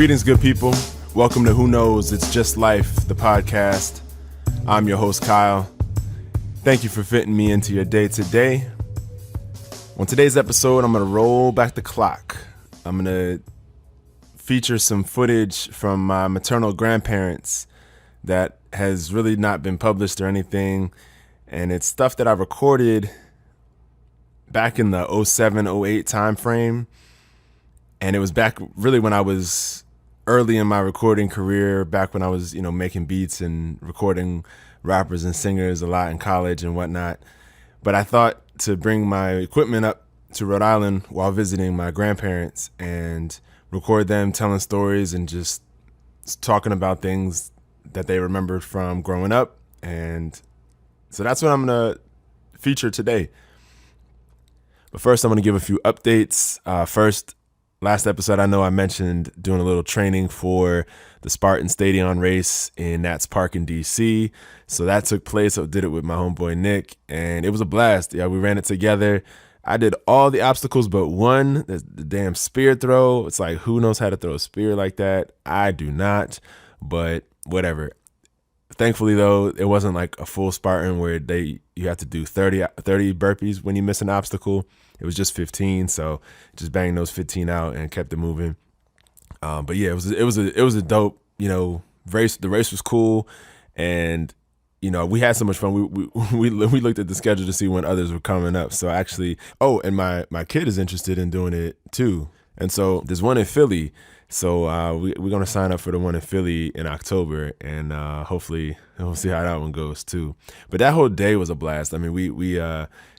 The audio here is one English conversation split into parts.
Greetings, good people. Welcome to Who Knows, It's Just Life, the podcast. I'm your host, Kyle. Thank you for fitting me into your day today. On today's episode, I'm going to roll back the clock. I'm going to feature some footage from my maternal grandparents that has really not been published or anything. And it's stuff that I recorded back in the 07-08 time frame. And it was back really when I was early in my recording career, back when I was, making beats and recording rappers and singers a lot in college and whatnot. But I thought to bring my equipment up to Rhode Island while visiting my grandparents and record them telling stories and just talking about things that they remembered from growing up. And so that's what I'm going to feature today. But first, I'm going to give a few updates. Last episode, I know I mentioned doing a little training for the Spartan Stadion race in Nats Park in DC. So that took place. I did it with my homeboy Nick, and it was a blast. Yeah, we ran it together. I did all the obstacles but one, the damn spear throw. It's like, who knows how to throw a spear like that? I do not, but whatever. Thankfully, though, it wasn't like a full Spartan where you have to do 30 burpees when you miss an obstacle. It was just 15, so just banged those 15 out and kept it moving. But yeah, it was a dope, race. The race was cool, and we had so much fun. We looked at the schedule to see when others were coming up. So actually, and my kid is interested in doing it too, and so there's one in Philly. So we're gonna sign up for the one in Philly in October, and hopefully we'll see how that one goes too. But that whole day was a blast. I mean, we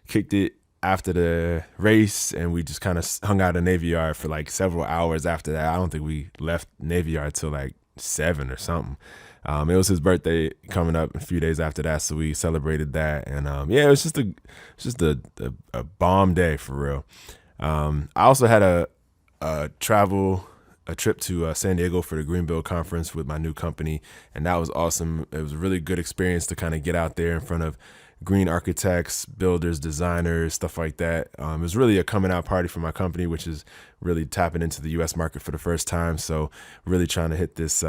kicked it after the race, and we just kind of hung out in Navy Yard for like several hours after that. I don't think we left Navy Yard till like 7 or something. It was his birthday coming up a few days after that, so we celebrated that. And it was just a bomb day for real. I also had a trip to San Diego for the Greenville conference with my new company, and that was awesome. It was a really good experience to kind of get out there in front of green architects, builders, designers, stuff like that. It was really a coming out party for my company, which is really tapping into the U.S. market for the first time. So really trying to hit this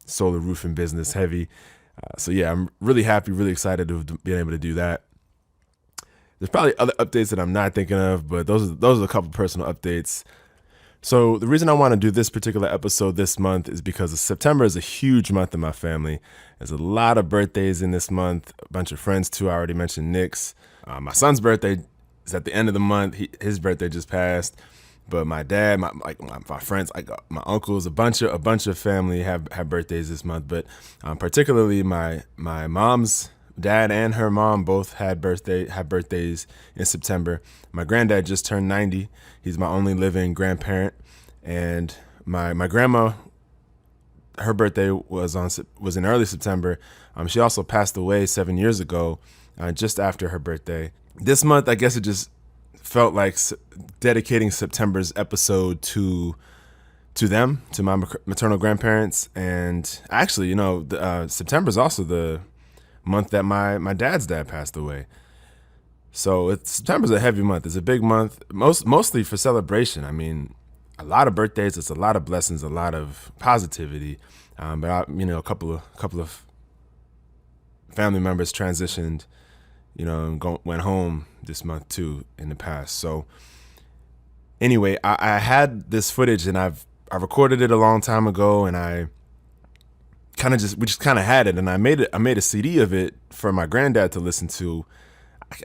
solar roofing business heavy. So yeah, I'm really happy, really excited to have been able to do that. There's probably other updates that I'm not thinking of, but those are a couple personal updates. So the reason I want to do this particular episode this month is because September is a huge month in my family. There's a lot of birthdays in this month, a bunch of friends too. I already mentioned Nick's. My son's birthday is at the end of the month. His birthday just passed. But my dad, my friends, my uncles, a bunch of family have birthdays this month. But particularly my mom's dad and her mom both have birthdays in September. My granddad just turned 90. He's my only living grandparent, and my grandma, her birthday was in early September. She also passed away 7 years ago, just after her birthday. This month, I guess it just felt like dedicating September's episode to them, to my maternal grandparents. And actually, September is also the month that my dad's dad passed away. So September's a heavy month. It's a big month, mostly for celebration. I mean, a lot of birthdays. It's a lot of blessings, a lot of positivity. But a couple of family members transitioned, and went home this month too in the past. So anyway, I had this footage, and I recorded it a long time ago, and we just kind of had it, and I made a CD of it for my granddad to listen to.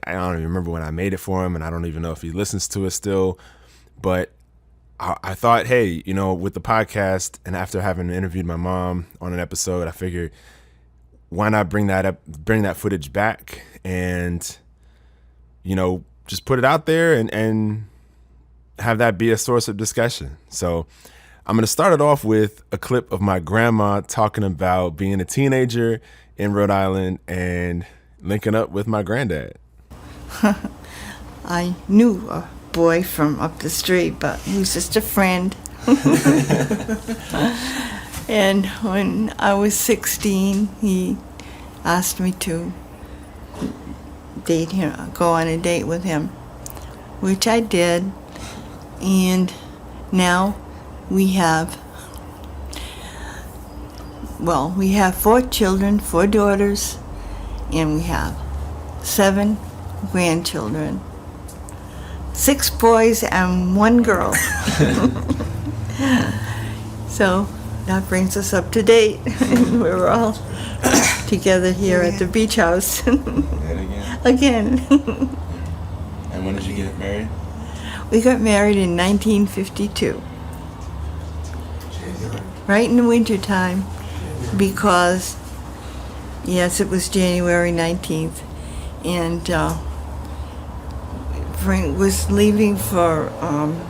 I don't even remember when I made it for him, and I don't even know if he listens to it still. But I thought, hey, with the podcast, and after having interviewed my mom on an episode, I figured, why not bring that footage back and, just put it out there and have that be a source of discussion. So I'm going to start it off with a clip of my grandma talking about being a teenager in Rhode Island and linking up with my granddad. I knew a boy from up the street, but he was just a friend. And when I was 16, he asked me to date him, go on a date with him, which I did. And now we have well, we have 4 children, 4 daughters, and we have 7 grandchildren. 6 boys and 1 girl. So that brings us up to date. We're all together here at the beach house. And Again. And when did you get married? We got married in 1952. Right in the winter time, because, yes, it was January 19th, and Frank was leaving for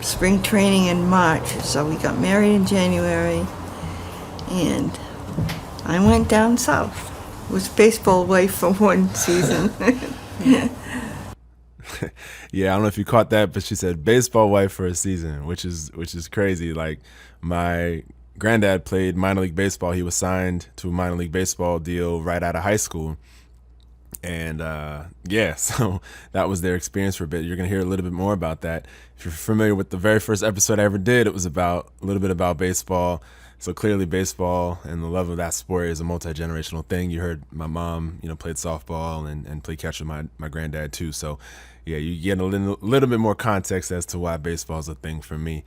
spring training in March, so we got married in January, and I went down south. Was baseball wife for 1 season. Yeah, I don't know if you caught that, but she said baseball wife for a season, which is crazy. Like, my granddad played minor league baseball. He was signed to a minor league baseball deal right out of high school. And yeah, so that was their experience for a bit. You're going to hear a little bit more about that. If you're familiar with the very first episode I ever did, it was about a little bit about baseball. So clearly baseball and the love of that sport is a multi-generational thing. You heard my mom, played softball and played catch with my granddad too. So yeah, you get a little bit more context as to why baseball is a thing for me.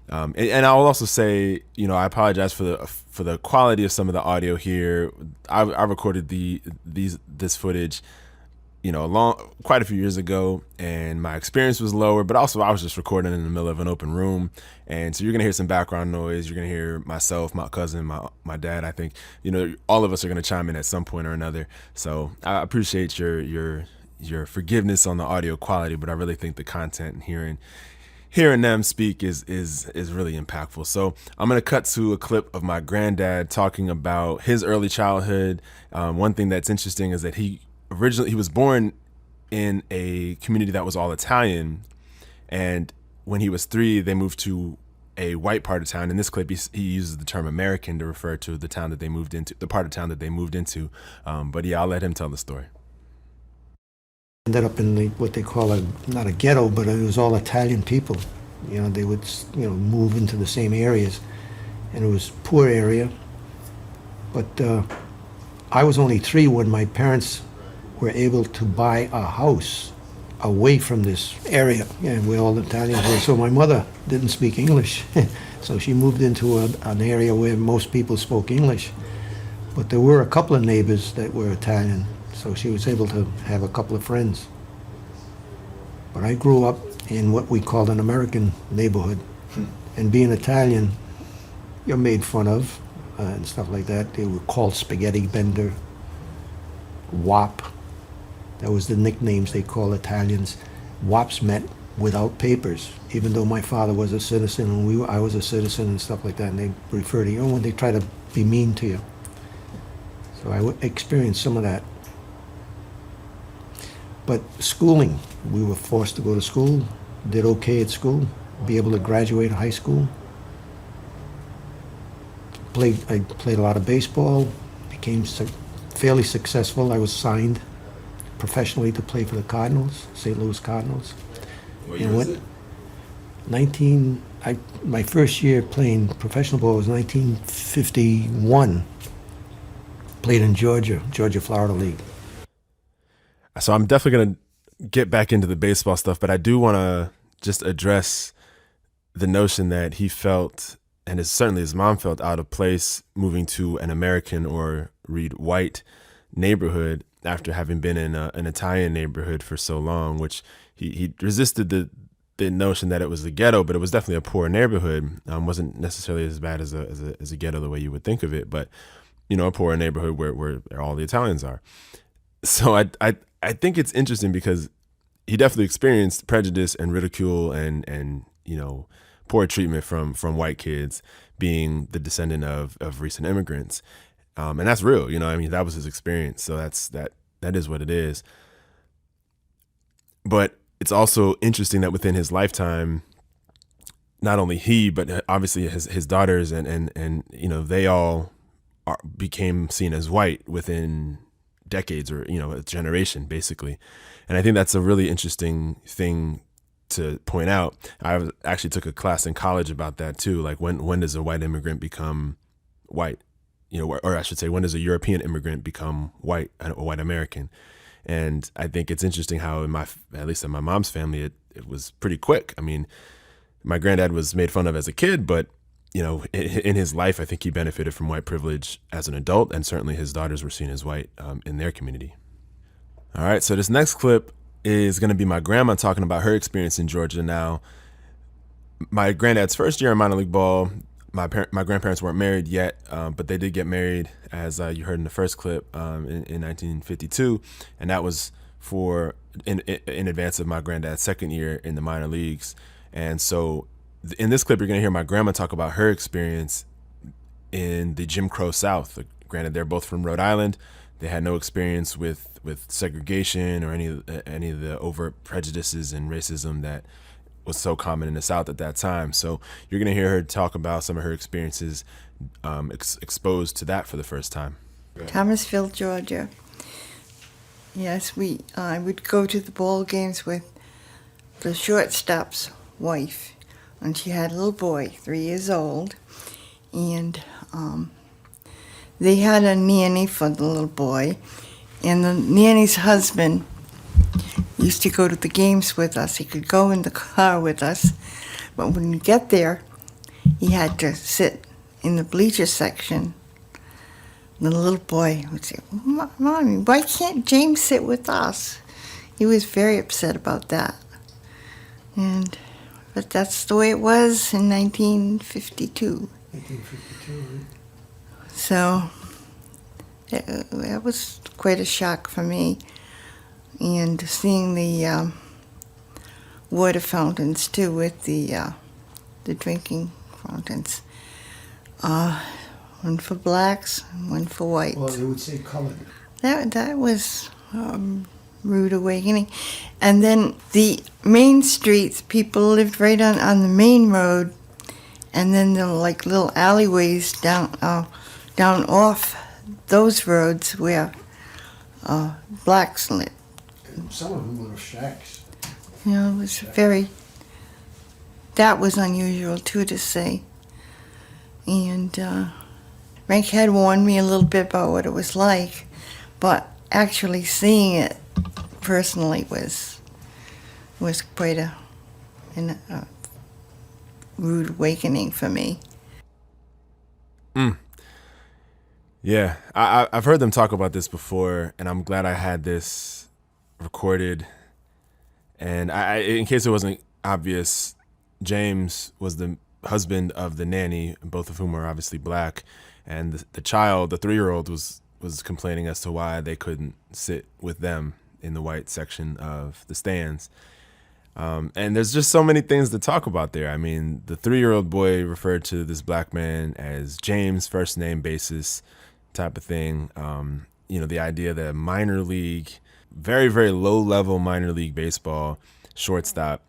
And I'll also say, I apologize for the quality of some of the audio here. I recorded this footage, quite a few years ago, and my experience was lower. But also, I was just recording in the middle of an open room, and so you're gonna hear some background noise. You're gonna hear myself, my cousin, my dad. I think all of us are gonna chime in at some point or another. So I appreciate your forgiveness on the audio quality, but I really think the content and hearing them speak is really impactful. So I'm going to cut to a clip of my granddad talking about his early childhood. One thing that's interesting is that he was born in a community that was all Italian. And when he was 3, they moved to a white part of town. In this clip, he uses the term American to refer to the town that they moved into, the part of town that they moved into. But yeah, I'll let him tell the story. Ended up in what they call not a ghetto, but it was all Italian people. They would, move into the same areas, and it was a poor area. But I was only 3 when my parents were able to buy a house away from this area, and where all Italians were. So my mother didn't speak English, so she moved into an area where most people spoke English. But there were a couple of neighbors that were Italian. So she was able to have a couple of friends. But I grew up in what we called an American neighborhood. And being Italian, you're made fun of and stuff like that. They were called spaghetti bender, wop. That was the nicknames they call Italians. Wops meant without papers, even though my father was a citizen and I was a citizen and stuff like that. And they refer to you when they try to be mean to you. So I experienced some of that. But schooling, we were forced to go to school, did okay at school, be able to graduate high school. I played a lot of baseball, became fairly successful. I was signed professionally to play for the Cardinals, St. Louis Cardinals. What year was it? My first year playing professional ball was 1951. Played in Georgia, Florida League. So I'm definitely going to get back into the baseball stuff, but I do want to just address the notion that he felt, and certainly his mom felt, out of place moving to an American, or read white, neighborhood after having been in an Italian neighborhood for so long, which he resisted the notion that it was a ghetto, but it was definitely a poor neighborhood. Wasn't necessarily as bad as a ghetto the way you would think of it, but a poor neighborhood where all the Italians are. So I think it's interesting because he definitely experienced prejudice and ridicule and poor treatment from white kids, being the descendant of recent immigrants. And that's real, that was his experience. So that is what it is. But it's also interesting that within his lifetime, not only he, but obviously his daughters and they all became seen as white within decades, or a generation basically. And I think that's a really interesting thing to point out. I actually took a class in college about that too, like when does a white immigrant become white, or I should say, when does a European immigrant become white, a white American? And I think it's interesting how at least in my mom's family, it was pretty quick. I mean, my granddad was made fun of as a kid, but in his life, I think he benefited from white privilege as an adult, and certainly his daughters were seen as white in their community. All right, so this next clip is going to be my grandma talking about her experience in Georgia. Now, my granddad's first year in minor league ball, my grandparents weren't married yet, but they did get married, as you heard in the first clip, in 1952, and that was in advance of my granddad's second year in the minor leagues. And so in this clip, you're going to hear my grandma talk about her experience in the Jim Crow South. Granted, they're both from Rhode Island. They had no experience with segregation or any of the overt prejudices and racism that was so common in the South at that time. So you're going to hear her talk about some of her experiences exposed to that for the first time. Thomasville, Georgia. Yes, I would go to the ball games with the shortstop's wife, and she had a little boy, 3 years old, and they had a nanny for the little boy, and the nanny's husband used to go to the games with us. He could go in the car with us, but when you get there, he had to sit in the bleacher section. The little boy would say, "Mommy, why can't James sit with us?" He was very upset about that. But that's the way it was in 1952. 1952, right? So that was quite a shock for me. And seeing the water fountains too, with the drinking fountains. One for blacks and one for whites. Well, they would say colored. That was rude awakening. And then the main streets, people lived right on the main road, and then the like little alleyways down off those roads where blacks lived. And some of them were shacks. It was that was unusual too to see. And Frank had warned me a little bit about what it was like, but actually seeing it personally was quite a rude awakening for me. Yeah, I've heard them talk about this before, and I'm glad I had this recorded. And in case it wasn't obvious, James was the husband of the nanny, both of whom were obviously black, and the child, the 3-year-old, was complaining as to why they couldn't sit with them in the white section of the stands. And there's just so many things to talk about there. I mean, the 3-year-old boy referred to this black man as James, first name basis type of thing. The idea that minor league, very, very low level minor league baseball shortstop,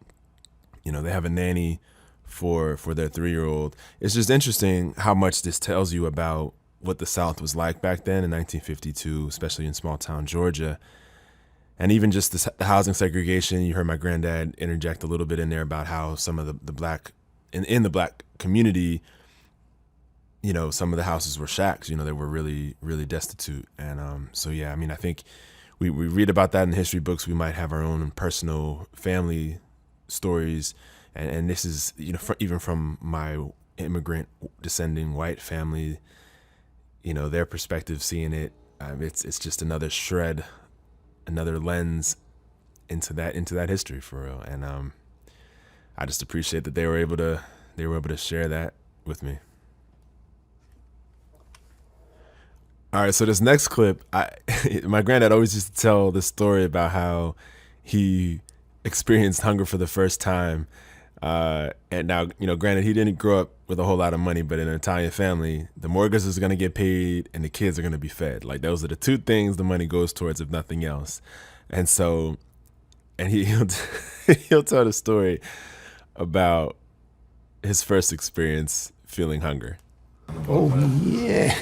they have a nanny for their 3-year-old. It's just interesting how much this tells you about what the South was like back then in 1952, especially in small town Georgia. And even just the housing segregation. You heard my granddad interject a little bit in there about how some of the black, in the black community, some of the houses were shacks. They were really, really destitute. And so, yeah, I mean, I think we read about that in history books. We might have our own personal family stories. And this is, even from my immigrant descending white family, their perspective, seeing it, it's just another shred, another lens into that history for real. And I just appreciate that they were able to share that with me. All right, so this next clip, my granddad always used to tell this story about how he experienced hunger for the first time. And now, granted, he didn't grow up with a whole lot of money, but in an Italian family, the mortgage is going to get paid and the kids are going to be fed. Like, those are the two things the money goes towards, if nothing else. And so, and he'll tell the story about his first experience feeling hunger. Oh, yeah.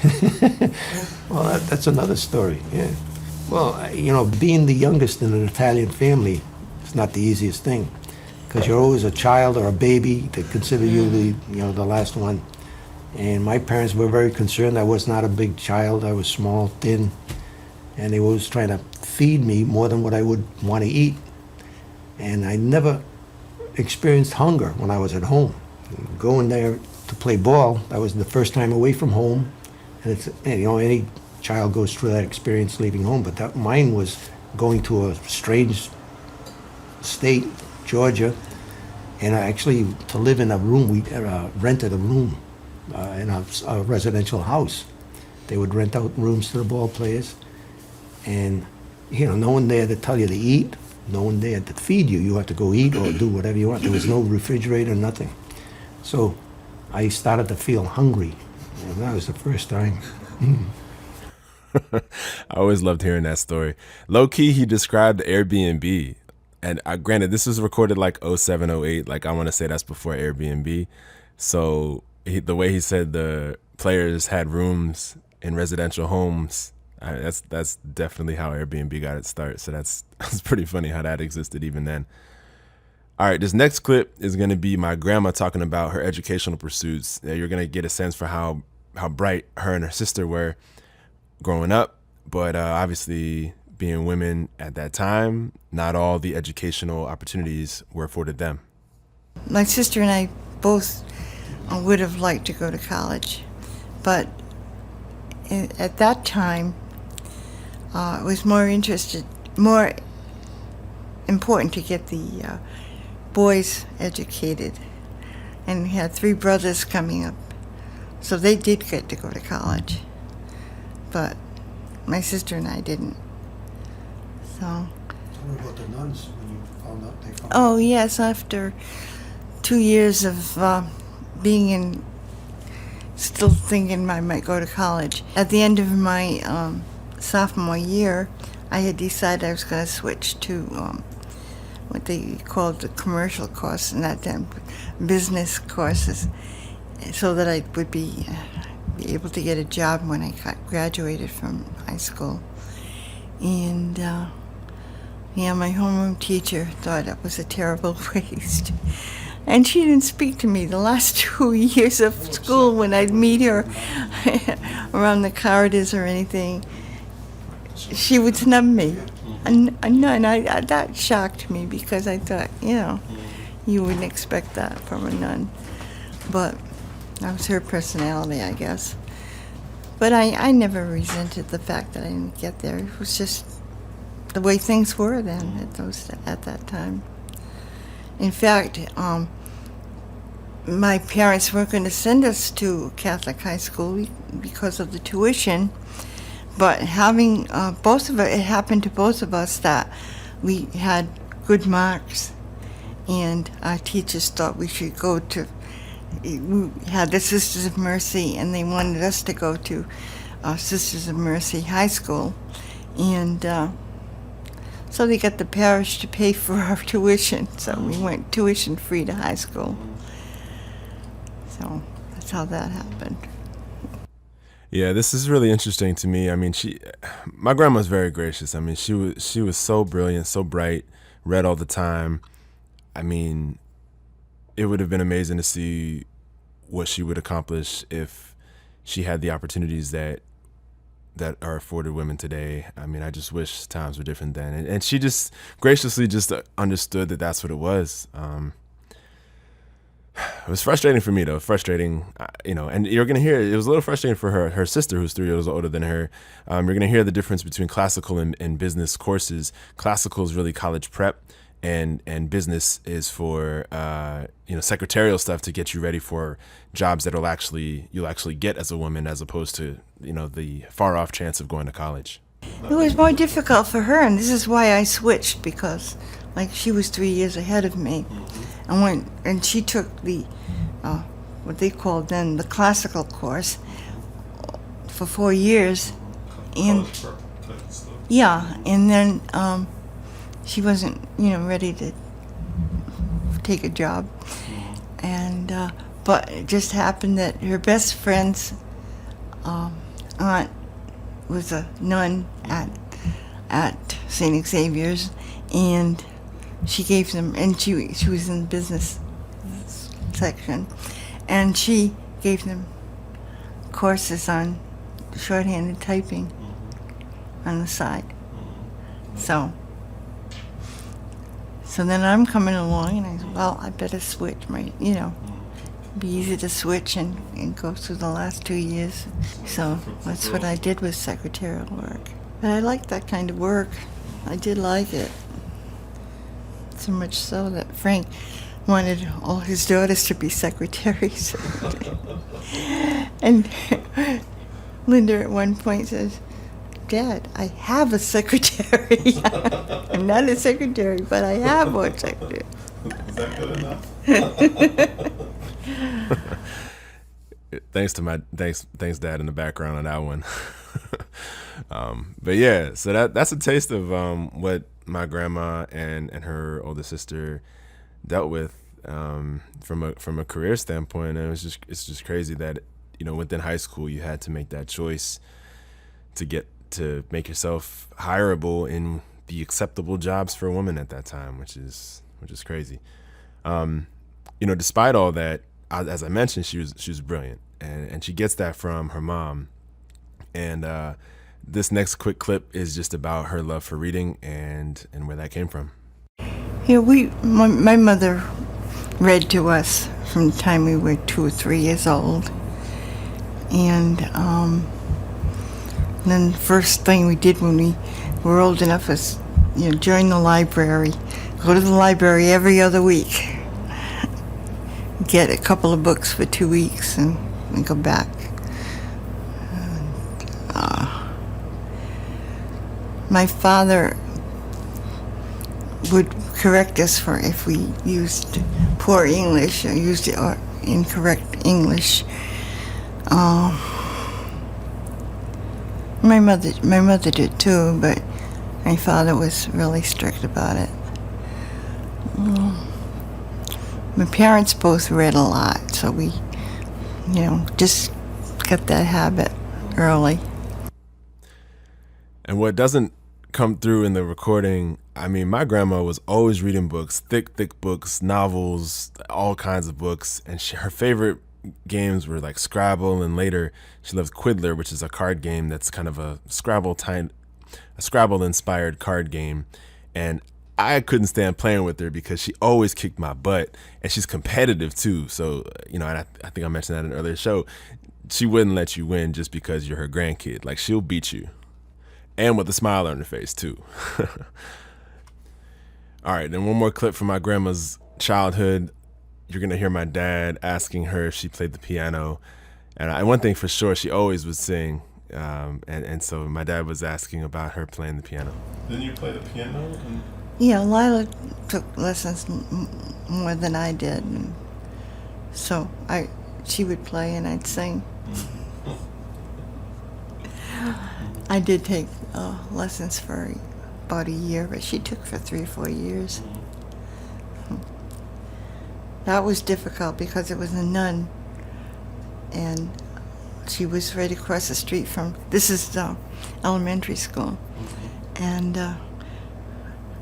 Well, that's another story, yeah. Well, being the youngest in an Italian family is not the easiest thing, because you're always a child or a baby. They consider you the last one. And my parents were very concerned. I was not a big child. I was small, thin, and they were always trying to feed me more than what I would want to eat. And I never experienced hunger when I was at home. Going there to play ball, that was the first time away from home. And it's, any child goes through that experience leaving home, but mine was going to a strange state, Georgia, and actually to live in a room. We rented a room in a residential house. They would rent out rooms to the ball players, and no one there to tell you to eat, no one there to feed you. You have to go eat or do whatever you want. There was no refrigerator, nothing. So I started to feel hungry, and that was the first time. I always loved hearing that story. Low key, he described Airbnb. And granted, this was recorded like 07, 08. Like, I want to say that's before Airbnb. So the way he said the players had rooms in residential homes, that's definitely how Airbnb got its start. So that's pretty funny how that existed even then. All right, this next clip is going to be my grandma talking about her educational pursuits. You're going to get a sense for how bright her and her sister were growing up, but obviously being women at that time, not all the educational opportunities were afforded them. My sister and I both would have liked to go to college, but at that time, it was more important to get the boys educated, and we had 3 brothers coming up, so they did get to go to college, but my sister and I didn't. So. Tell me about the nuns when you found out they found Oh yes, after 2 years of still thinking I might go to college. At the end of my sophomore year, I had decided I was going to switch to what they called the commercial course, and that time business courses, so that I would be able to get a job when I graduated from high school. And my homeroom teacher thought it was a terrible waste. And she didn't speak to me the last 2 years of school when I'd meet her around the corridors or anything. She would snub me. And that shocked me, because I thought, you wouldn't expect that from a nun. But that was her personality, I guess. But I never resented the fact that I didn't get there. It was just the way things were then at that time. In fact, my parents weren't going to send us to Catholic high school because of the tuition, but having it happened to both of us that we had good marks, and our teachers thought we should go to. We had the Sisters of Mercy, and they wanted us to go to Sisters of Mercy High School, and so they got the parish to pay for our tuition. So we went tuition free to high school. So that's how that happened. Yeah, this is really interesting to me. I mean, my grandma's very gracious. I mean, she was so brilliant, so bright, read all the time. I mean, it would have been amazing to see what she would accomplish if she had the opportunities that are afforded women today. I mean, I just wish times were different then. And she just graciously just understood that that's what it was. It was frustrating for me, though. Frustrating, and you're going to hear, it was a little frustrating for her sister, who's 3 years older than her. You're going to hear the difference between classical and business courses. Classical is really college prep, and business is for secretarial stuff to get you ready for jobs that you'll actually get as a woman, as opposed to the far off chance of going to college. It was more difficult for her, and this is why I switched, because she was 3 years ahead of me, and she took the what they called then the classical course for 4 years, and and then she wasn't ready to take a job, and but it just happened that her best friend's aunt was a nun at St. Xavier's, and she gave them, and she was in the business section, and she gave them courses on shorthanded typing on the side. So then I'm coming along, and I said, well, I better switch be easy to switch and go through the last 2 years. So that's what I did with secretarial work. But I liked that kind of work. I did like it. So much so that Frank wanted all his daughters to be secretaries. And Linda at one point says, Dad, I have a secretary. I'm not a secretary, but I have one secretary. Is that good enough? Thanks Dad in the background on that one. But yeah, so that's a taste of what my grandma and her older sister dealt with from a career standpoint. And it's just crazy that within high school you had to make that choice to make yourself hireable in the acceptable jobs for a woman at that time, which is crazy. Despite all that, as I mentioned, she was brilliant, and she gets that from her mom. And this next quick clip is just about her love for reading and where that came from. Yeah, my mother read to us from the time we were 2 or 3 years old, and then the first thing we did when we were old enough was, join the library, go to the library every other week, get a couple of books for 2 weeks, and go back. My father would correct us for if we used poor English or used incorrect English. My mother did too, but my father was really strict about it. My parents both read a lot, so we, just got that habit early. And what doesn't come through in the recording, I mean, my grandma was always reading books, thick books, novels, all kinds of books. And her favorite games were like Scrabble, and later she loved Quiddler, which is a card game that's kind of a Scrabble-inspired card game. And I couldn't stand playing with her because she always kicked my butt, and she's competitive too. So, and I think I mentioned that in an earlier show. She wouldn't let you win just because you're her grandkid. Like, she'll beat you. And with a smile on her face, too. All right, then one more clip from my grandma's childhood. You're going to hear my dad asking her if she played the piano. And one thing for sure, she always would sing. And so my dad was asking about her playing the piano. Didn't you play the piano? Yeah, Lila took lessons more than I did. And so she would play and I'd sing. I did take lessons for about a year, but she took for 3 or 4 years. That was difficult because it was a nun, and she was right across the street from, this is the elementary school, and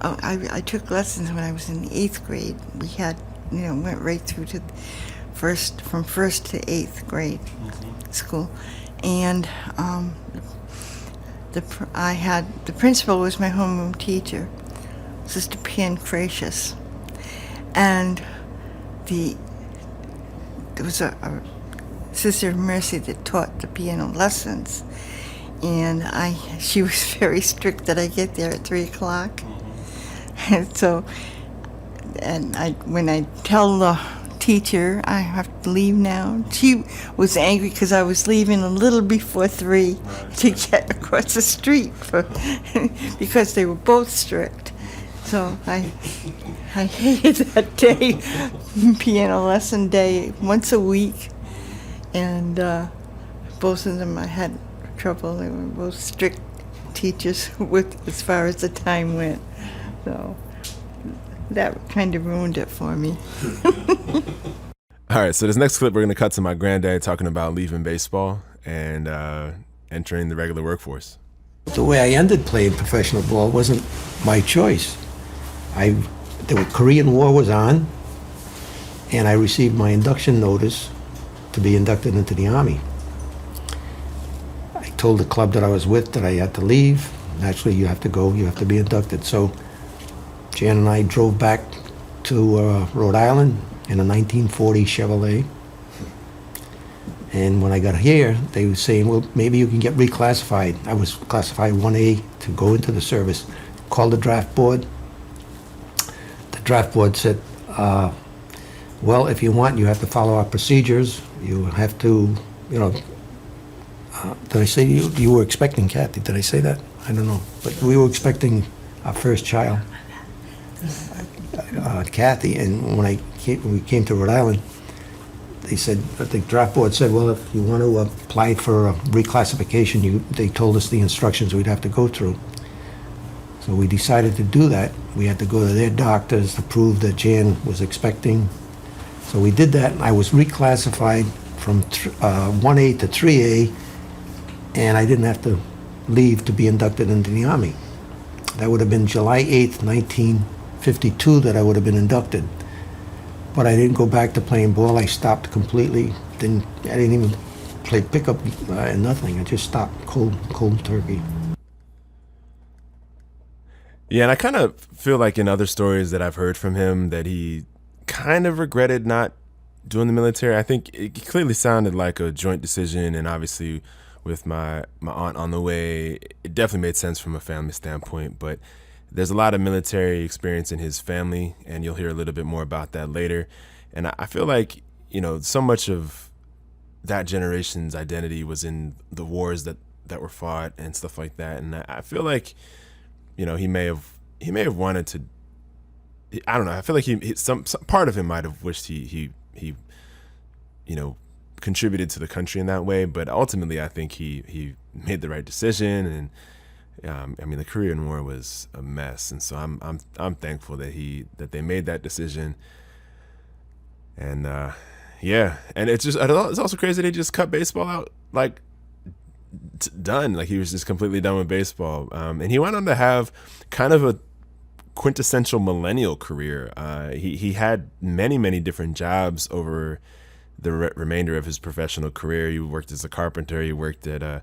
I took lessons when I was in the 8th grade. We had, went right through to from first to 8th grade school, and the principal was my homeroom teacher, Sister Pancratius, and there was a Sister of Mercy that taught the piano lessons, and she was very strict that I get there at 3 o'clock, and so, when I tell the teacher I have to leave now, she was angry because I was leaving a little before 3 to get across the street because they were both strict. So I hated that day, piano lesson day, once a week, and both of them I had trouble. They were both strict teachers as far as the time went. So that kind of ruined it for me. All right, so this next clip, we're going to cut to my granddad talking about leaving baseball and entering the regular workforce. The way I ended playing professional ball wasn't my choice. The Korean War was on, and I received my induction notice to be inducted into the Army. told the club that I was with that I had to leave. Naturally, you have to go, you have to be inducted. So Jan and I drove back to Rhode Island in a 1940 Chevrolet. And when I got here, they were saying, well, maybe you can get reclassified. I was classified 1A to go into the service. Called the draft board. The draft board said, well, if you want, you have to follow our procedures. You have to, did I say you were expecting Kathy? Did I say that? I don't know. But we were expecting our first child, Kathy. And when we came to Rhode Island, they said, the draft board said, well, if you want to apply for a reclassification, they told us the instructions we'd have to go through. So we decided to do that. We had to go to their doctors to prove that Jan was expecting. So we did that, and I was reclassified from 1A to 3A, and I didn't have to leave to be inducted into the Army. That would have been July 8th, 1952 that I would have been inducted. But I didn't go back to playing ball. I stopped completely. I didn't even play pickup and nothing. I just stopped cold turkey. Yeah, and I kind of feel like in other stories that I've heard from him that he kind of regretted not doing the military. I think it clearly sounded like a joint decision, and obviously with my aunt on the way, it definitely made sense from a family standpoint. But there's a lot of military experience in his family, and you'll hear a little bit more about that later. And I feel like, so much of that generation's identity was in the wars that were fought and stuff like that. And I feel like, he may have wanted to. I don't know. I feel like some part of him might have wished he contributed to the country in that way. But ultimately, I think he made the right decision. And the Korean War was a mess, and so I'm thankful that they made that decision. And and it's also crazy they just cut baseball out, like done. Like he was just completely done with baseball. And he went on to have kind of a quintessential millennial career. He had many different jobs over the remainder of his professional career. He worked as a carpenter. He worked at a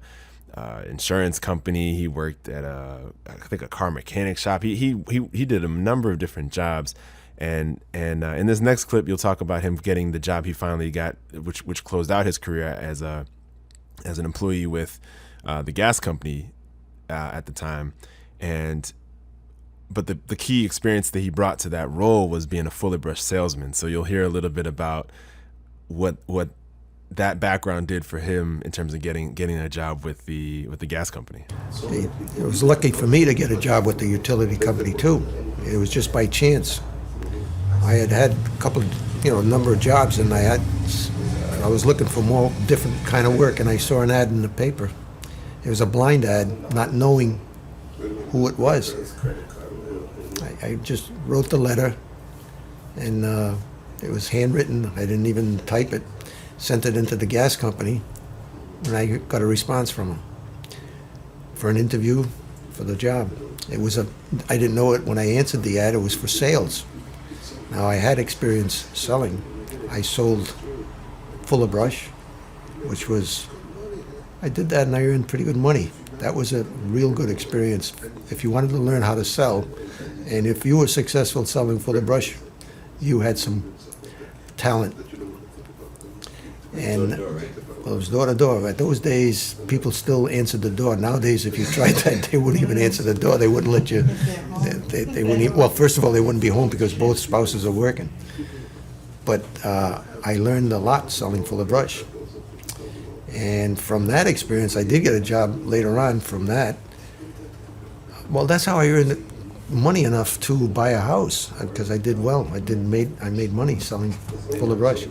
insurance company. He worked at I think a car mechanic shop. He did a number of different jobs. And in this next clip, you'll talk about him getting the job he finally got, which closed out his career as an employee with the gas company at the time. But the key experience that he brought to that role was being a fully brushed salesman. So you'll hear a little bit about what that background did for him in terms of getting a job with the gas company. It was lucky for me to get a job with the utility company too. It was just by chance. I had a couple, a number of jobs, and I was looking for more different kind of work, and I saw an ad in the paper. It was a blind ad, not knowing who it was. I just wrote the letter, and it was handwritten. I didn't even type it. Sent it into the gas company, and I got a response from them for an interview for the job. I didn't know it when I answered the ad. It was for sales. Now, I had experience selling. I sold Fuller Brush, I did that and I earned pretty good money. That was a real good experience. If you wanted to learn how to sell, and if you were successful selling Fuller Brush, you had some talent. And it was door to door. At those days, people still answered the door. Nowadays, if you tried that, they wouldn't even answer the door. They wouldn't let you. They wouldn't even, well, first of all, they wouldn't be home because both spouses are working. But I learned a lot selling Fuller Brush. And from that experience, I did get a job later on from that. Well, that's how I earned money enough to buy a house, because I did well. I made money selling Fuller Brush.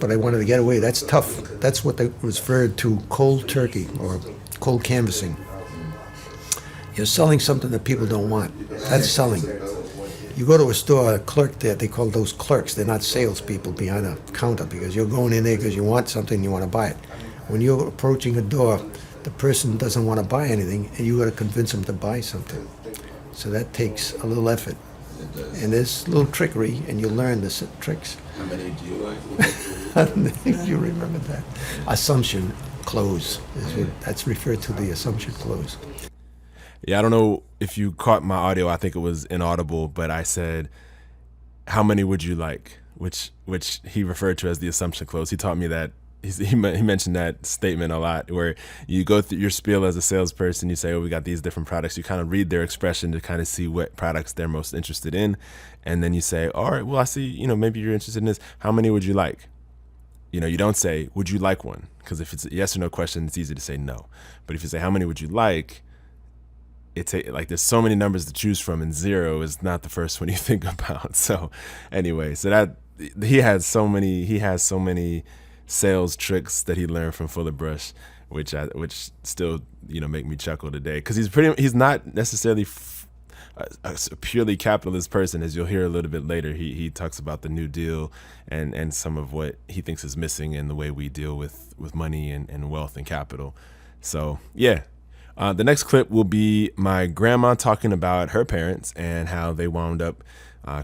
But I wanted to get away. That's tough. That's what they referred to cold turkey or cold canvassing. You're selling something that people don't want. That's selling. You go to a store, a clerk there, they call those clerks. They're not salespeople behind a counter, because you're going in there because you want something and you want to buy it. When you're approaching a door, the person doesn't want to buy anything, and you got to convince them to buy something. So that takes a little effort. And there's a little trickery, and you learn the tricks. How many do you like? I don't think you remember that. Assumption. close. That's referred to the assumption close. Yeah, I don't know if you caught my audio. I think it was inaudible, but I said, "How many would you like?" Which he referred to as the assumption close. He taught me that. He mentioned that statement a lot, where you go through your spiel as a salesperson. You say, "Oh, we got these different products." You kind of read their expression to kind of see what products they're most interested in, and then you say, "All right, well, I see. Maybe you're interested in this. How many would you like?" You don't say, "Would you like one?" Because if it's a yes or no question, it's easy to say no. But if you say, "How many would you like?" It's like there's so many numbers to choose from, and 0 is not the first one you think about. So anyway, that he has so many sales tricks that he learned from Fuller Brush, which still make me chuckle today, because he's not necessarily a purely capitalist person, as you'll hear a little bit later. He talks about the New Deal and some of what he thinks is missing in the way we deal with money and wealth and capital. So yeah. The next clip will be my grandma talking about her parents and how they wound up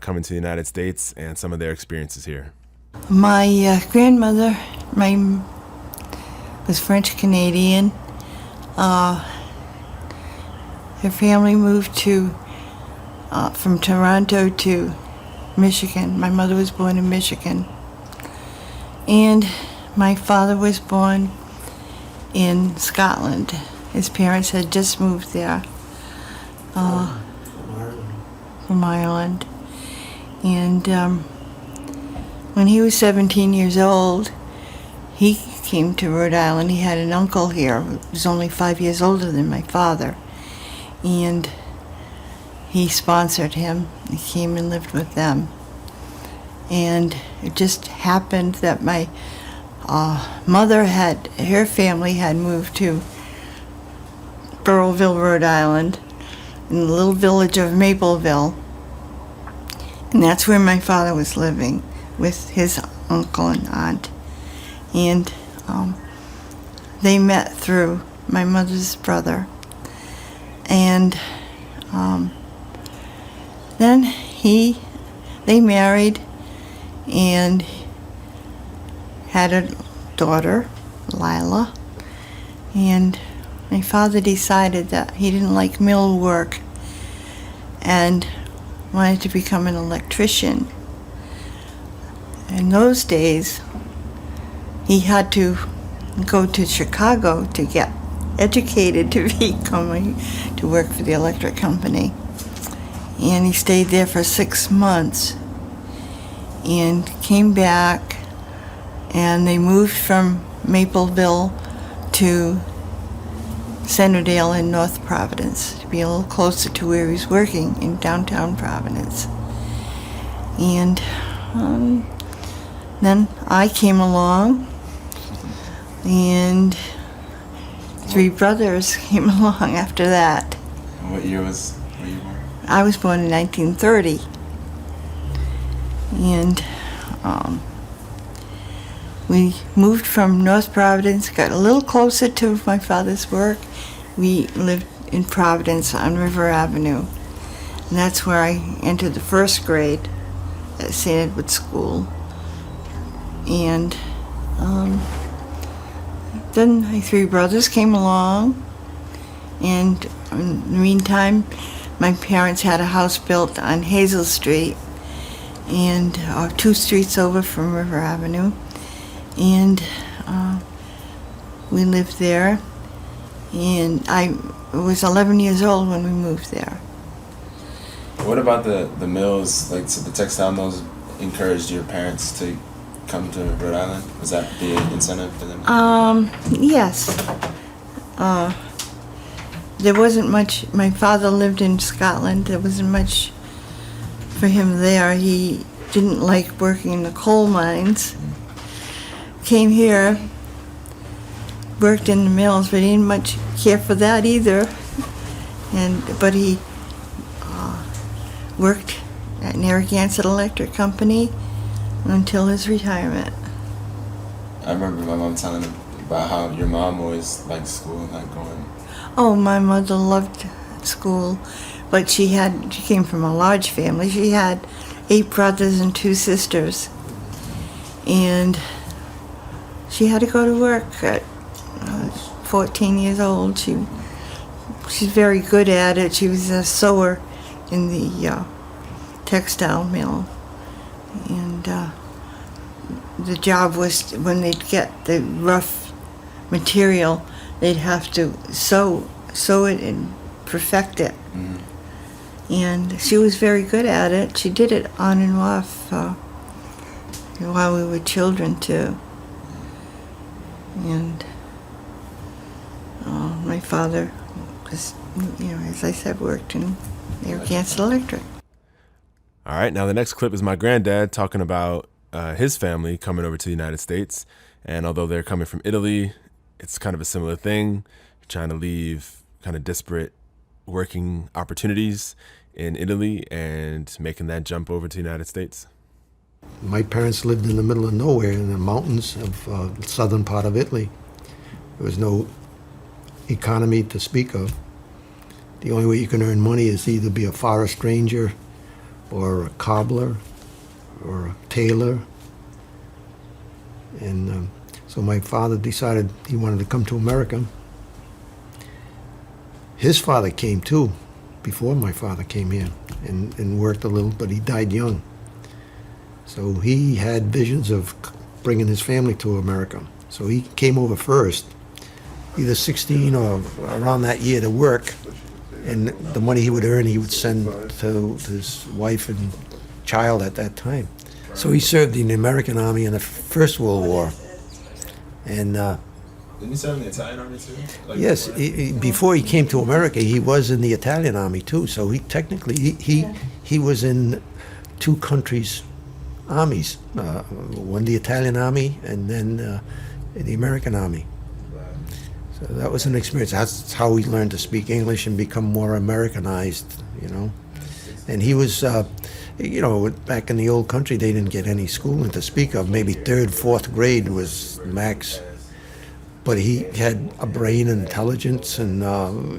coming to the United States and some of their experiences here. My grandmother was French Canadian. Her family moved from Toronto to Michigan. My mother was born in Michigan. And my father was born in Scotland. His parents had just moved there from Ireland. And when he was 17 years old, he came to Rhode Island. He had an uncle here who was only 5 years older than my father. And he sponsored him. He came and lived with them. And it just happened that my mother her family had moved to Burrillville, Rhode Island, in the little village of Mapleville. And that's where my father was living with his uncle and aunt. And they met through my mother's brother. And then they married and had a daughter, Lila. And my father decided that he didn't like mill work and wanted to become an electrician. In those days, he had to go to Chicago to get educated to work for the electric company. And he stayed there for 6 months and came back, and they moved from Mapleville to Centerdale in North Providence to be a little closer to where he was working in downtown Providence. And then I came along, and 3 brothers came along after that. What year were you born? I was born in 1930. And we moved from North Providence, got a little closer to my father's work. We lived in Providence on River Avenue. And that's where I entered the first grade at St. Edward's School. And then my 3 brothers came along. And in the meantime, my parents had a house built on Hazel Street, and 2 streets over from River Avenue. And we lived there. And I was 11 years old when we moved there. What about the mills? So the textile mills encouraged your parents to come to Rhode Island? Was that the incentive for them? Yes. There wasn't much. My father lived in Scotland. There wasn't much for him there. He didn't like working in the coal mines. Came here, worked in the mills, but he didn't much care for that either. But he worked at Narragansett Electric Company until his retirement. I remember my mom telling him about how your mom always liked school and like going. Oh, my mother loved school, but she came from a large family. She had 8 brothers and 2 sisters, and she had to go to work at 14 years old. She's very good at it. She was a sewer in the textile mill. And the job was, when they'd get the rough material, they'd have to sew it and perfect it. And she was very good at it. She did it on and off while we were children too. And my father was, as I said, worked in Narragansett Electric. All right, now the next clip is my granddad talking about his family coming over to the United States. And although they're coming from Italy, it's kind of a similar thing, trying to leave kind of disparate working opportunities in Italy and making that jump over to the United States. My parents lived in the middle of nowhere in the mountains of the southern part of Italy. There was no economy to speak of. The only way you can earn money is either be a forest ranger or a cobbler or a tailor. And so my father decided he wanted to come to America. His father came too, before my father came here, and worked a little, but he died young. So he had visions of bringing his family to America. So he came over first, either 16 or around that year, to work. And the money he would earn, he would send to his wife and child at that time. So he served in the American Army in the First World War. And Didn't he serve in the Italian Army too? yes, before he came to America, he was in the Italian Army too. So he technically, he was in two countries' armies, one the Italian Army and then the American Army. So that was an experience. That's how we learned to speak English and become more Americanized, And he was, back in the old country, they didn't get any schooling to speak of. Maybe third, fourth grade was max. But he had a brain and intelligence, and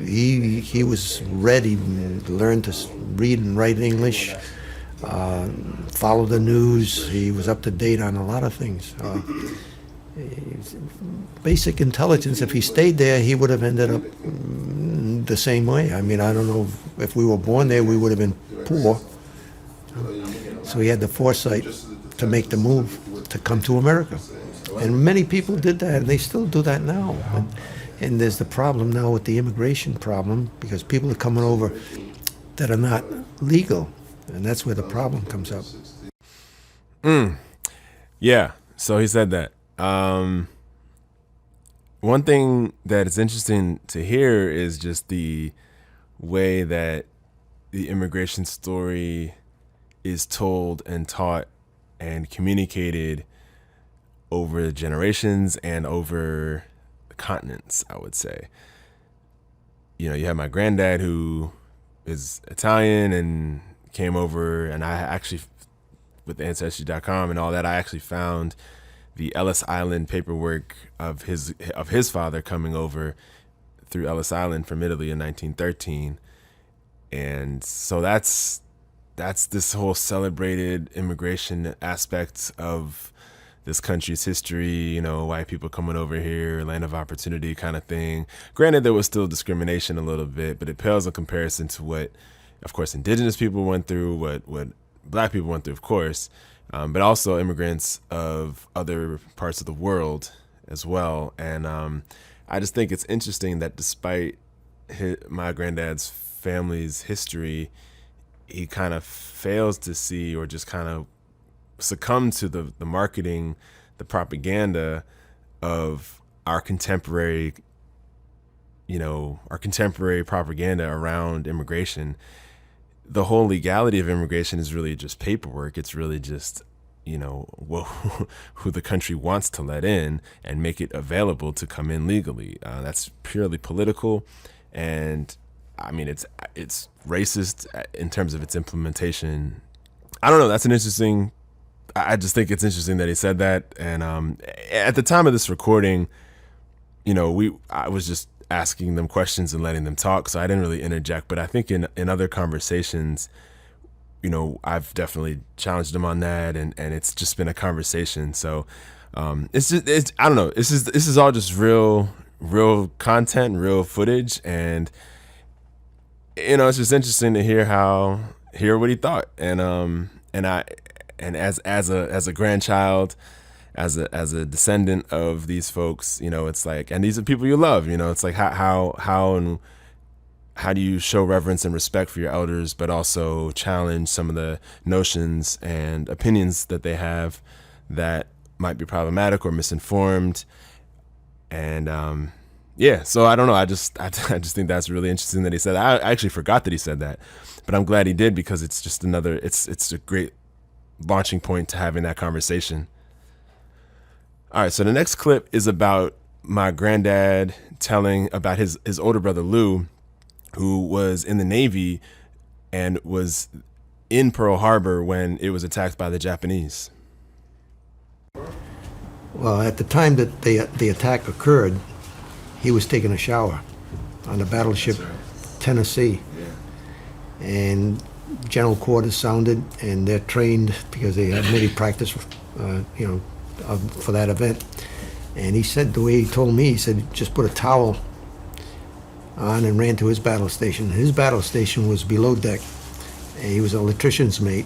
he was ready to learn to read and write English, follow the news. He was up to date on a lot of things. Basic intelligence, if he stayed there, he would have ended up the same way. I mean, I don't know if we were born there, we would have been poor. So he had the foresight to make the move to come to America. And many people did that, and they still do that now. And there's the problem now with the immigration problem, because people are coming over that are not legal, and that's where the problem comes up. Yeah, so he said that. One thing that is interesting to hear is just the way that the immigration story is told and taught and communicated over generations and over continents, I would say. You have my granddad, who is Italian and came over, and I actually, with Ancestry.com and all that, I actually found the Ellis Island paperwork of his father coming over through Ellis Island from Italy in 1913. And so that's this whole celebrated immigration aspect of this country's history, white people coming over here, land of opportunity kind of thing. Granted, there was still discrimination a little bit, but it pales in comparison to what, of course, indigenous people went through, what black people went through, of course, but also immigrants of other parts of the world as well. And I just think it's interesting that despite my granddad's family's history, he kind of fails to see, or just kind of succumb to the marketing, the propaganda of our contemporary propaganda around immigration. The whole legality of immigration is really just paperwork. It's really just, who the country wants to let in and make it available to come in legally. That's purely political, and I mean, it's racist in terms of its implementation. I don't know. I just think it's interesting that he said that. And at the time of this recording, I was just asking them questions and letting them talk, so I didn't really interject. But I think in other conversations, I've definitely challenged them on that, and it's just been a conversation. So I don't know. This is all just real real content, real footage, and it's just interesting to hear what he thought. And as a grandchild, as a descendant of these folks, it's like, and these are people you love, it's like how do you show reverence and respect for your elders, but also challenge some of the notions and opinions that they have that might be problematic or misinformed. And so I don't know. I just think that's really interesting that he said that. I actually forgot that he said that, but I'm glad he did, because it's just it's a great launching point to having that conversation. All right, so the next clip is about my granddad telling about his older brother Lou, who was in the Navy and was in Pearl Harbor when it was attacked by the Japanese. Well, at the time that the attack occurred, he was taking a shower on the battleship Tennessee. And general quarters sounded, and they're trained because they have many practice, for that event. And he said, the way he told me, he said, just put a towel on and ran to his battle station. His battle station was below deck. And he was an electrician's mate,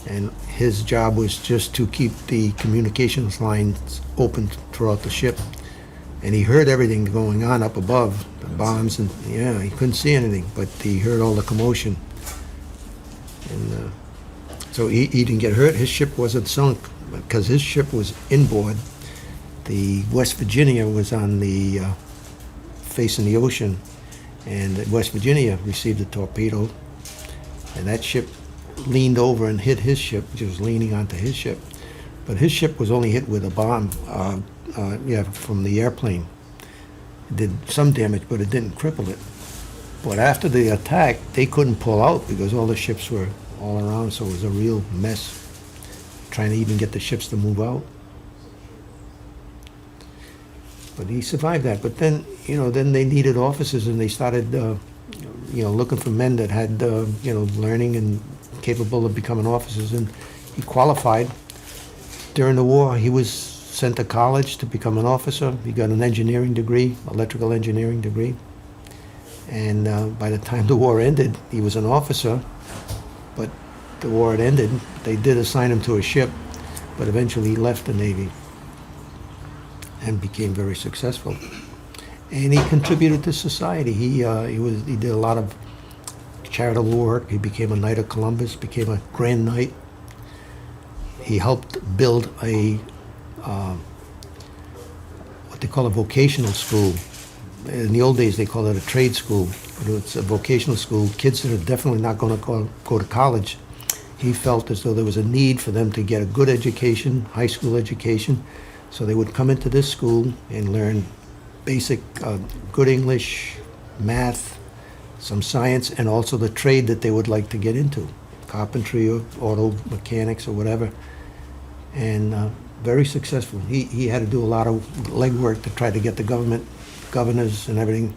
and his job was just to keep the communications lines open throughout the ship. And he heard everything going on up above, the bombs, and he couldn't see anything, but he heard all the commotion. And so he didn't get hurt. His ship wasn't sunk because his ship was inboard. The West Virginia was on the facing the ocean, and the West Virginia received a torpedo, and that ship leaned over and hit his ship, which was leaning onto his ship. But his ship was only hit with a bomb from the airplane. It did some damage, but it didn't cripple it. But after the attack, they couldn't pull out because all the ships were all around, so it was a real mess trying to even get the ships to move out. But he survived that. But then, then they needed officers, and they started, looking for men that had, learning and capable of becoming officers. And he qualified. During the war, he was sent to college to become an officer. He got an engineering degree, electrical engineering degree. And by the time the war ended, he was an officer, but the war had ended. They did assign him to a ship, but eventually he left the Navy and became very successful. And he contributed to society. He did a lot of charitable work. He became a Knight of Columbus, became a Grand Knight. He helped build a what they call a vocational school. In the old days, they called it a trade school, but it's a vocational school. Kids that are definitely not going to go to college, he felt as though there was a need for them to get a good education, high school education, so they would come into this school and learn basic good English, math, some science, and also the trade that they would like to get into, carpentry or auto mechanics or whatever. And very successful. He had to do a lot of legwork to try to get the governors and everything,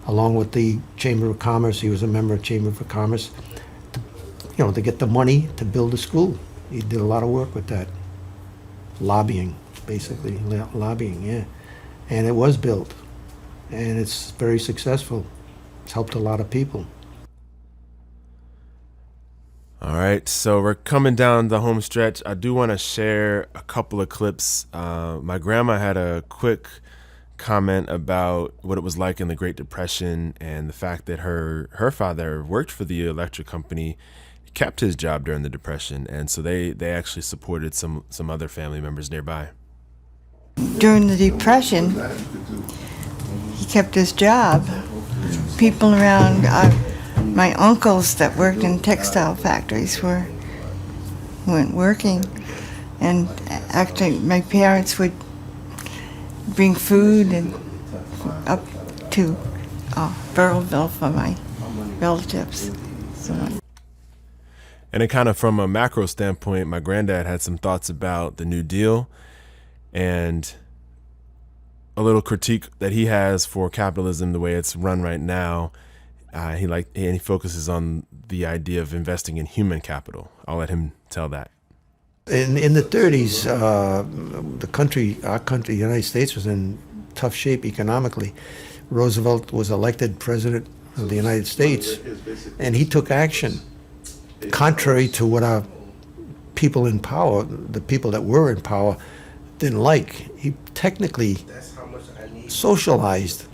along with the Chamber of Commerce. He was a member of Chamber of Commerce, to get the money to build a school. He did a lot of work with that. Lobbying, basically, lobbying, yeah. And it was built, and it's very successful. It's helped a lot of people. All right, so we're coming down the home stretch. I do want to share a couple of clips. My grandma had a quick comment about what it was like in the Great Depression and the fact that her father worked for the electric company, kept his job during the Depression, and so they actually supported some other family members nearby. During the Depression, he kept his job. People around, my uncles that worked in textile factories weren't working, and actually my parents would bring food and up to Burrillville for my relatives. So. And then kind of from a macro standpoint, my granddad had some thoughts about the New Deal and a little critique that he has for capitalism the way it's run right now. He focuses on the idea of investing in human capital. I'll let him tell that. In the 30s, our country, the United States, was in tough shape economically. Roosevelt was elected president of the United States, and he took action contrary to what our people in power, the people that were in power, didn't like. He technically socialized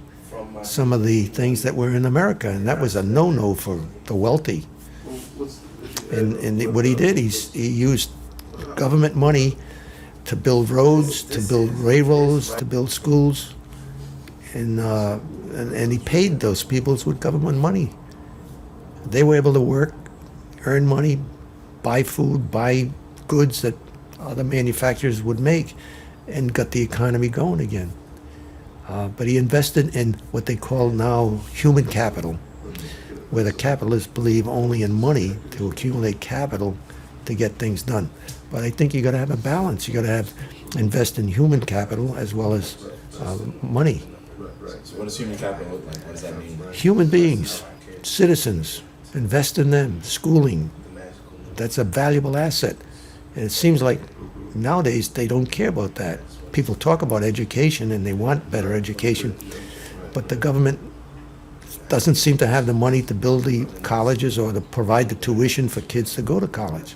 some of the things that were in America, and that was a no-no for the wealthy. And what he did, he used government money to build roads, to build railroads, to build schools, and he paid those people with government money. They were able to work, earn money, buy food, buy goods that other manufacturers would make, and got the economy going again. But he invested in what they call now human capital, where the capitalists believe only in money to accumulate capital to get things done. But I think you got to have a balance. You got to invest in human capital as well as money. So what does human capital look like? What does that mean? Human beings, citizens, invest in them, schooling. That's a valuable asset. And it seems like nowadays they don't care about that. People talk about education and they want better education, but the government doesn't seem to have the money to build the colleges or to provide the tuition for kids to go to college.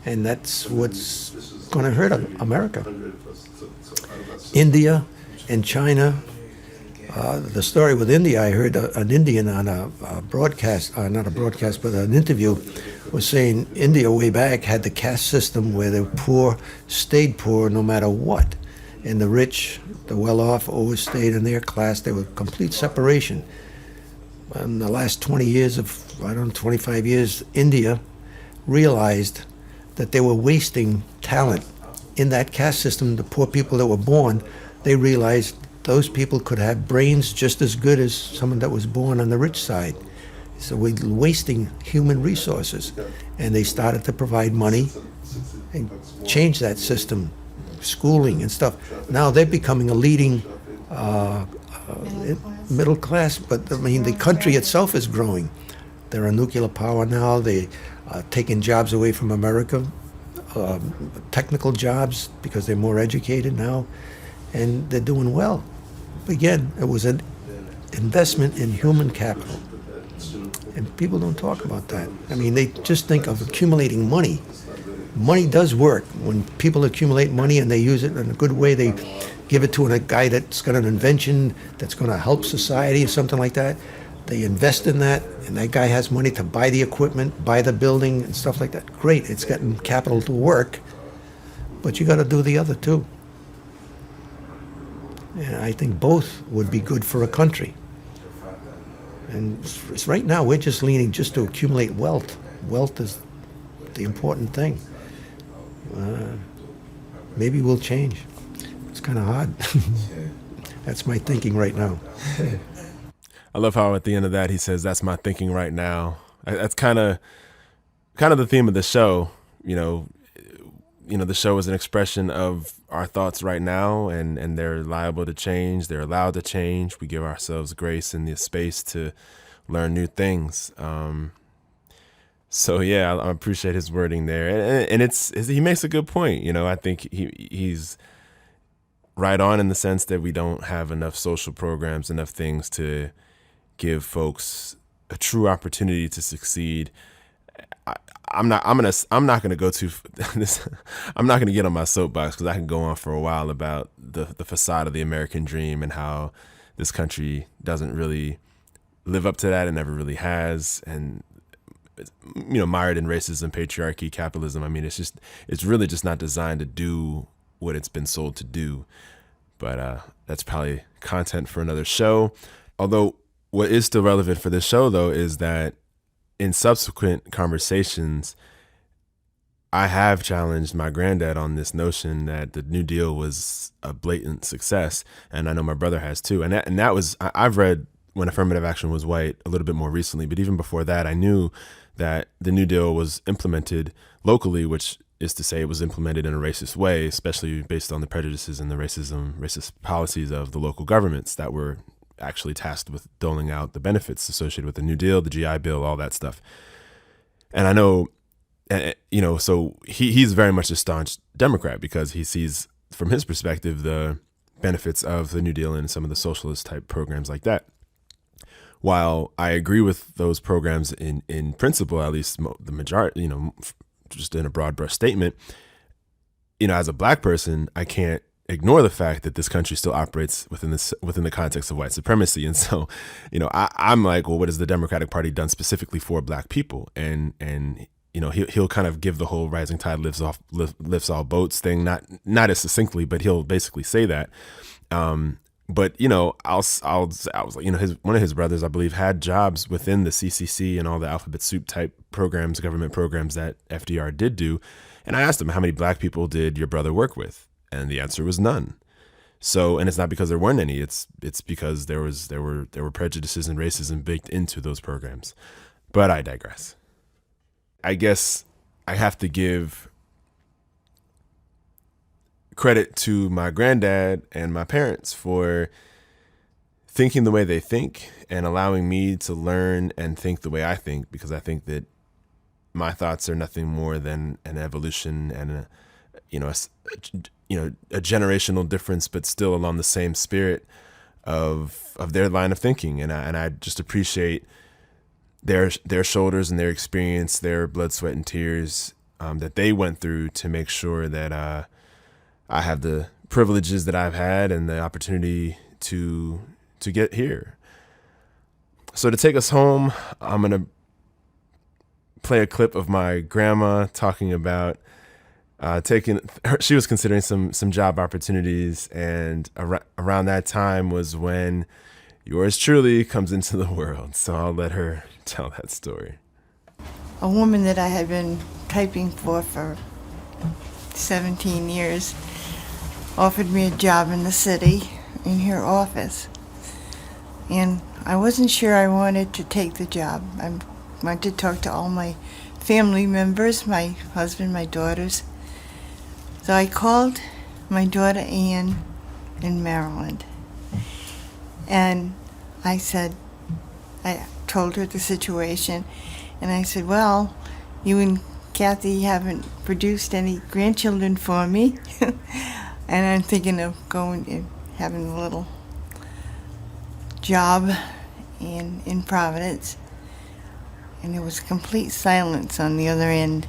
And that's what's going to hurt America. India and China. The story with India, I heard an Indian on a broadcast, not a broadcast, but an interview, was saying India way back had the caste system where the poor stayed poor no matter what. And the rich, the well-off, always stayed in their class. There was complete separation. In the last 20 years 25 years, India realized that they were wasting talent in that caste system. The poor people that were born, they realized those people could have brains just as good as someone that was born on the rich side. So we're wasting human resources. And they started to provide money and change that system, schooling and stuff. Now they're becoming a leading middle class, but I mean, the country itself is growing. They're a nuclear power now. They are taking jobs away from America, technical jobs, because they're more educated now, and they're doing well. Again, it was an investment in human capital, and people don't talk about that. I mean, they just think of accumulating money. Money does work. When people accumulate money and they use it in a good way, they give it to a guy that's got an invention that's going to help society or something like that. They invest in that, and that guy has money to buy the equipment, buy the building, and stuff like that. Great, it's gotten capital to work, but you got to do the other too. And I think both would be good for a country. And right now, we're just leaning just to accumulate wealth. Wealth is the important thing. Maybe we'll change. It's kind of hard. That's my thinking right now. I love how at the end of that he says, "That's my thinking right now." That's kind of the theme of the show. You know, the show is an expression of our thoughts right now, and they're liable to change. They're allowed to change. We give ourselves grace and the space to learn new things. So yeah, I appreciate his wording there, and he makes a good point. I think he's right on in the sense that we don't have enough social programs, enough things to give folks a true opportunity to succeed. I'm not gonna go to this. I'm not gonna get on my soapbox because I can go on for a while about the facade of the American dream and how this country doesn't really live up to that and never really has, and mired in racism, patriarchy, capitalism. I mean, it's really just not designed to do what it's been sold to do. But that's probably content for another show. Although what is still relevant for this show, though, is that in subsequent conversations, I have challenged my granddad on this notion that the New Deal was a blatant success. And I know my brother has too. And that was, I've read When Affirmative Action Was White a little bit more recently. But even before that, I knew that the New Deal was implemented locally, which is to say it was implemented in a racist way, especially based on the prejudices and the racist policies of the local governments that were actually tasked with doling out the benefits associated with the New Deal, the GI Bill, all that stuff. And I know, so he's very much a staunch Democrat because he sees, from his perspective, the benefits of the New Deal and some of the socialist type programs like that. While I agree with those programs in principle, at least the majority, just in a broad brush statement, as a black person, I can't ignore the fact that this country still operates within the context of white supremacy. And so, I'm like, well, what has the Democratic Party done specifically for black people? And he'll kind of give the whole rising tide lifts all boats thing, not as succinctly, but he'll basically say that. But I was like, one of his brothers, I believe, had jobs within the CCC and all the alphabet soup type programs, government programs that FDR did do. And I asked him, how many black people did your brother work with? And the answer was none. So, and it's not because there weren't any. It's because there were prejudices and racism baked into those programs. But I digress. I guess I have to give credit to my granddad and my parents for thinking the way they think and allowing me to learn and think the way I think, because I think that my thoughts are nothing more than an evolution and a generational difference, but still along the same spirit of their line of thinking. And I just appreciate their shoulders and their experience, their blood, sweat, and tears that they went through to make sure that I have the privileges that I've had and the opportunity to get here. So to take us home, I'm going to play a clip of my grandma talking about she was considering some job opportunities, and around that time was when yours truly comes into the world. So I'll let her tell that story. A woman that I had been typing for 17 years offered me a job in the city in her office. And I wasn't sure I wanted to take the job. I wanted to talk to all my family members, my husband, my daughters. So I called my daughter Ann in Maryland. And I told her the situation. And I said, well, you and Kathy haven't produced any grandchildren for me. And I'm thinking of going and having a little job in Providence. And there was complete silence on the other end.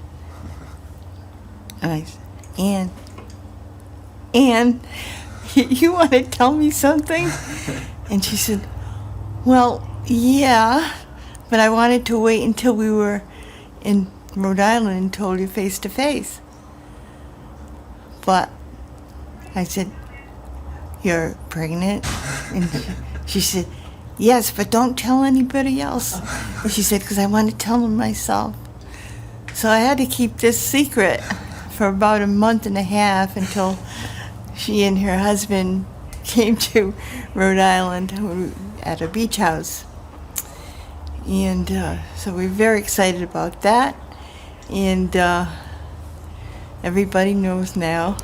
And I said, Ann, you want to tell me something? And she said, well, yeah, but I wanted to wait until we were in Rhode Island and told you face to face. But I said, you're pregnant? And she said, yes, but don't tell anybody else. And she said, because I want to tell them myself. So I had to keep this secret for about a month and a half until she and her husband came to Rhode Island at a beach house. And so we're very excited about that. And everybody knows now.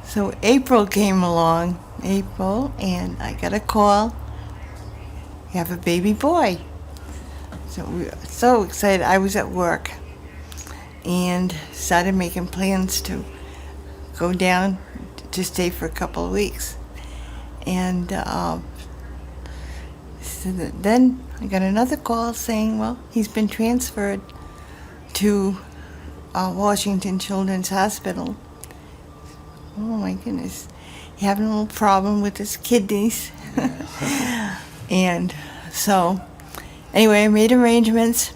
So April came along, and I got a call. You have a baby boy. So we were so excited. I was at work and started making plans to go down to stay for a couple of weeks. And so then I got another call saying, well, he's been transferred to Washington Children's Hospital. Oh my goodness, he's having a little problem with his kidneys. And so anyway, I made arrangements,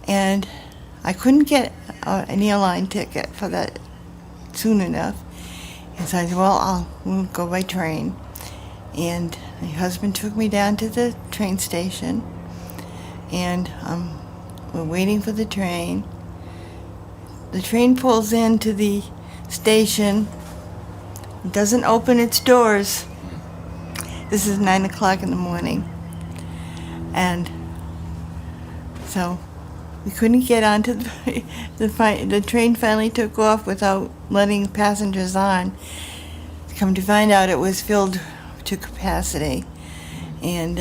and I couldn't get an airline ticket for that soon enough. And so I said, well, we'll go by train. And my husband took me down to the train station, and we're waiting for the train. The train pulls into the station, doesn't open its doors. This is 9 o'clock in the morning. And so we couldn't get onto the train finally took off without letting passengers on. Come to find out, it was filled to capacity, and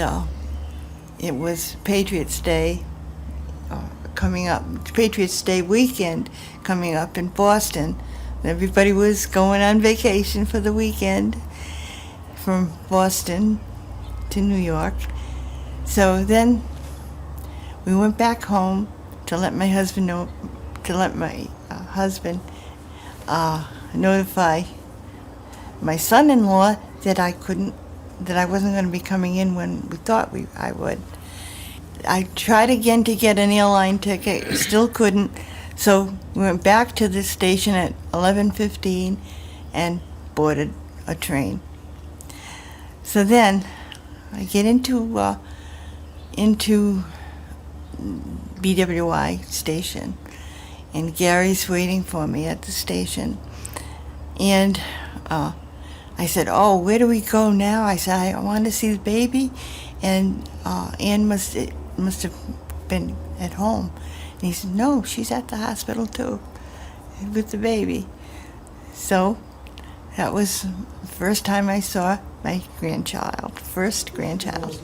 it was Patriots Day a coming up, Patriots Day weekend coming up in Boston. Everybody was going on vacation for the weekend from Boston to New York. So then we went back home to let my husband know, to let my husband notify my son-in-law that I wasn't going to be coming in when we thought I would. I tried again to get an airline ticket, still couldn't. So we went back to the station at 11:15 and boarded a train. So then I get into BWI station, and Gary's waiting for me at the station. And I said, "Oh, where do we go now?" I said, "I want to see the baby," and Ann must have been at home. And he said, "No, she's at the hospital too, with the baby." So that was the first time I saw my first grandchild.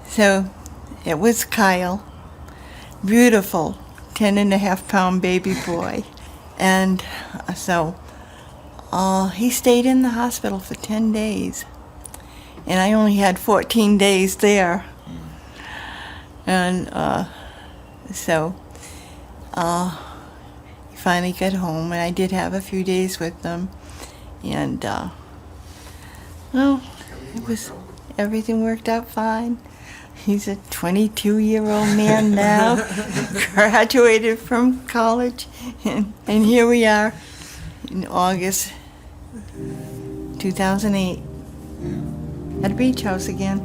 So it was Kyle, beautiful 10.5-pound baby boy. And so he stayed in the hospital for 10 days. And I only had 14 days there. And so he finally got home, and I did have a few days with them. And, well, everything worked out fine. He's a 22-year-old man now, graduated from college, and here we are in August 2008 at a beach house again.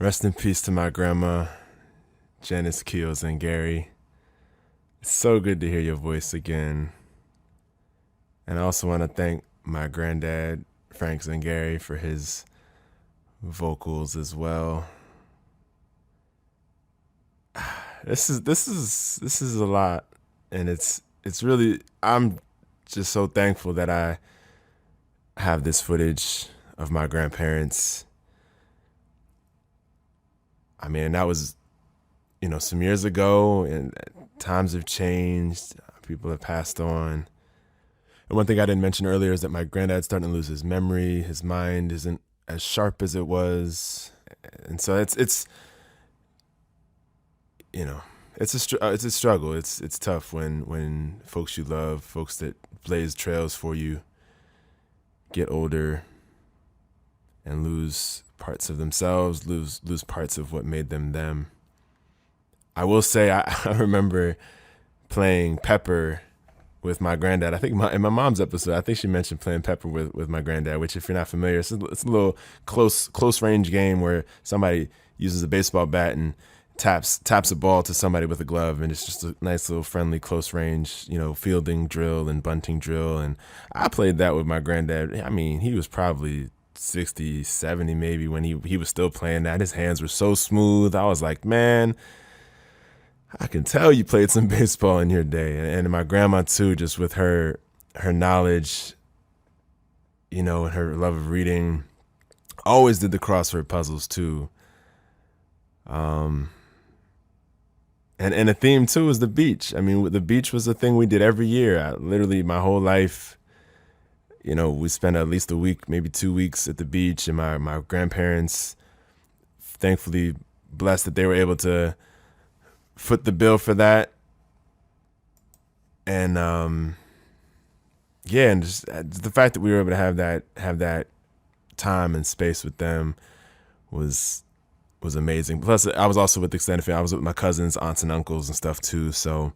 Rest in peace to my grandma, Janice Keels and Gary. It's so good to hear your voice again. And I also want to thank my granddad, Frank Zangari, for his vocals as well. This is a lot, and it's really, I'm just so thankful that I have this footage of my grandparents. I mean, that was, some years ago, and times have changed. People have passed on. And one thing I didn't mention earlier is that my granddad's starting to lose his memory. His mind isn't as sharp as it was. And so it's a struggle. It's tough when folks you love, folks that blaze trails for you, get older and lose parts of themselves, lose parts of what made them them. I will say I remember playing Pepper with my granddad. I think in my mom's episode, I think she mentioned playing Pepper with my granddad, which, if you're not familiar, it's a little close range game where somebody uses a baseball bat and taps a ball to somebody with a glove, and it's just a nice little friendly close range, fielding drill and bunting drill. And I played that with my granddad. I mean, he was probably 60, 70 maybe when he was still playing that. His hands were so smooth. I was like, man, I can tell you played some baseball in your day. And my grandma too, just with her knowledge, and her love of reading, always did the crossword puzzles too. And the theme too was the beach. I mean, the beach was a thing we did every year. Literally my whole life, we spent at least a week, maybe 2 weeks at the beach, and my grandparents, thankfully blessed that they were able to foot the bill for that. And and just the fact that we were able to have that time and space with them was was amazing. Plus, I was also with extended family. I was with my cousins, aunts, and uncles and stuff too. So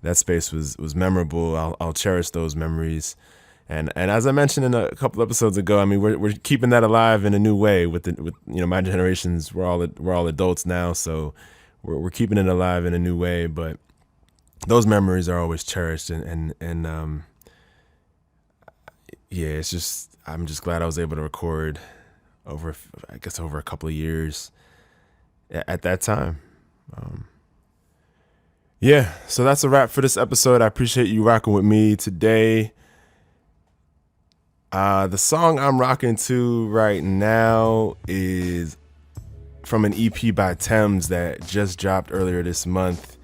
that space was memorable. I'll cherish those memories. And as I mentioned in a couple episodes ago, I mean, we're keeping that alive in a new way with my generations. We're all adults now, so we're keeping it alive in a new way. But those memories are always cherished, and yeah, it's just, I'm just glad I was able to record over a couple of years at that time. Yeah, so that's a wrap for this episode. I appreciate you rocking with me today. The song I'm rocking to right now is from an EP by Thames that just dropped earlier this month.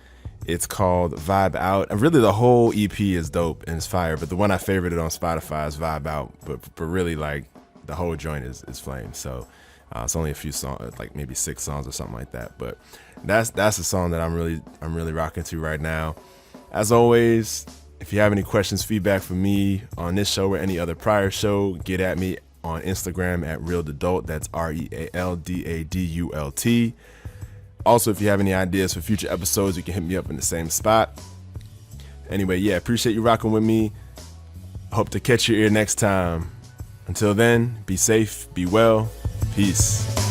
It's called Vibe Out. And really the whole EP is dope and it's fire, but the one I favorited on Spotify is Vibe Out. But really, like, the whole joint is flame. So it's only a few songs, like maybe 6 songs or something like that. But that's a song that I'm really rocking to right now. As always, if you have any questions, feedback for me on this show or any other prior show, get at me on Instagram at RealDadult. That's RealDadult. Also, if you have any ideas for future episodes, you can hit me up in the same spot. Anyway, yeah, appreciate you rocking with me. Hope to catch your ear next time. Until then, be safe, be well, peace.